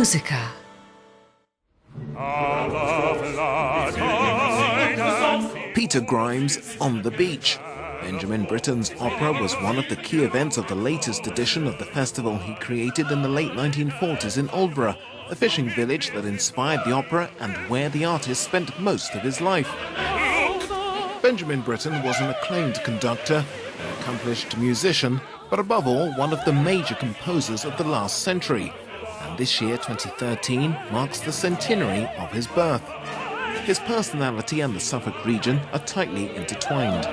musica. Peter Grimes' On the Beach. Benjamin Britten's opera was one of the key events of the latest edition of the festival he created in the late 1940s in Aldborough, a fishing village that inspired the opera and where the artist spent most of his life. Benjamin Britten was an acclaimed conductor, an accomplished musician, but above all, one of the major composers of the last century. And this year, 2013, marks the centenary of his birth. His personality and the Suffolk region are tightly intertwined.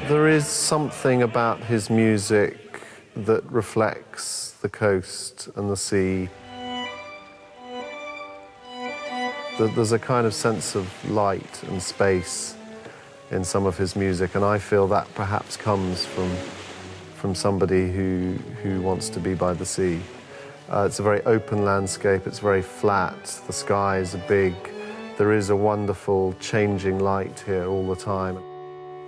There is something about his music that reflects the coast and the sea. There's a kind of sense of light and space in some of his music, and I feel that perhaps comes from somebody who wants to be by the sea. It's a very open landscape, it's very flat, the skies are big, there is a wonderful changing light here all the time.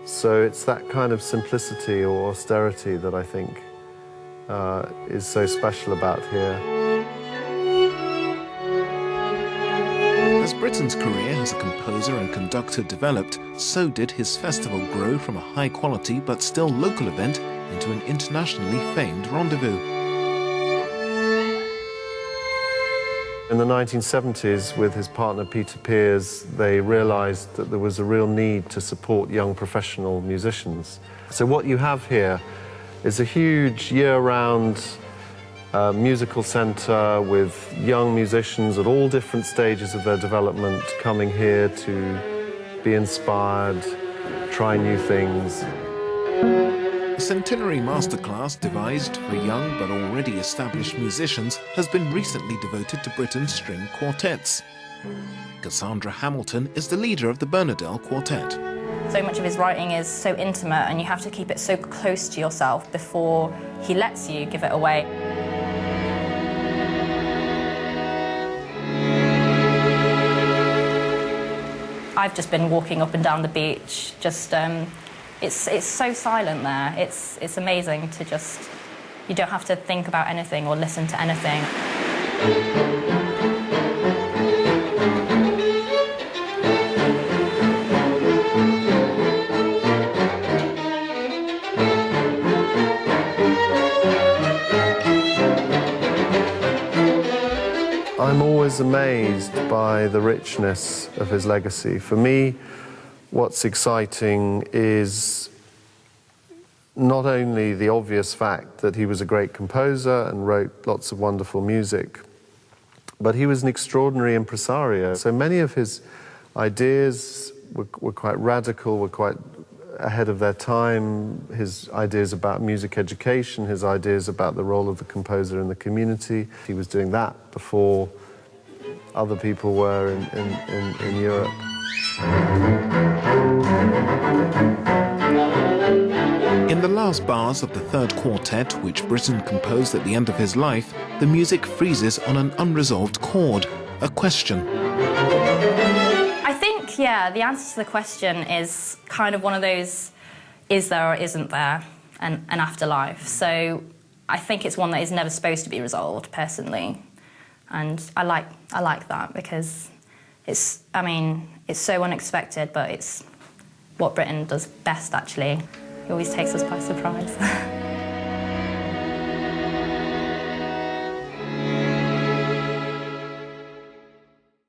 So it's that kind of simplicity or austerity that I think is so special about here. As Britten's career as a composer and conductor developed, so did his festival grow from a high-quality but still local event into an internationally famed rendezvous. In the 1970s, with his partner Peter Pears, they realized that there was a real need to support young professional musicians. So what you have here is a huge year-round musical centre with young musicians at all different stages of their development coming here to be inspired, try new things. A centenary masterclass devised for young but already established musicians has been recently devoted to Britten's string quartets. Cassandra Hamilton is the leader of the Bernadelle Quartet. So much of his writing is so intimate and you have to keep it so close to yourself before he lets you give it away. I've just been walking up and down the beach, just it's so silent there. It's amazing to just, you don't have to think about anything or listen to anything. I'm always amazed by the richness of his legacy. For me, what's exciting is not only the obvious fact that he was a great composer and wrote lots of wonderful music, but he was an extraordinary impresario. So many of his ideas were quite radical, were quite ahead of their time. His ideas about music education, his ideas about the role of the composer in the community. He was doing that before other people were in Europe. In the last bars of the third quartet, which Britten composed at the end of his life, the music freezes on an unresolved chord, a question. I think, yeah, the answer to the question is kind of one of those, is there or isn't there, an afterlife. So I think it's one that is never supposed to be resolved, personally. And I like that because it's so unexpected, but it's what Britten does best, actually. He always takes us by surprise.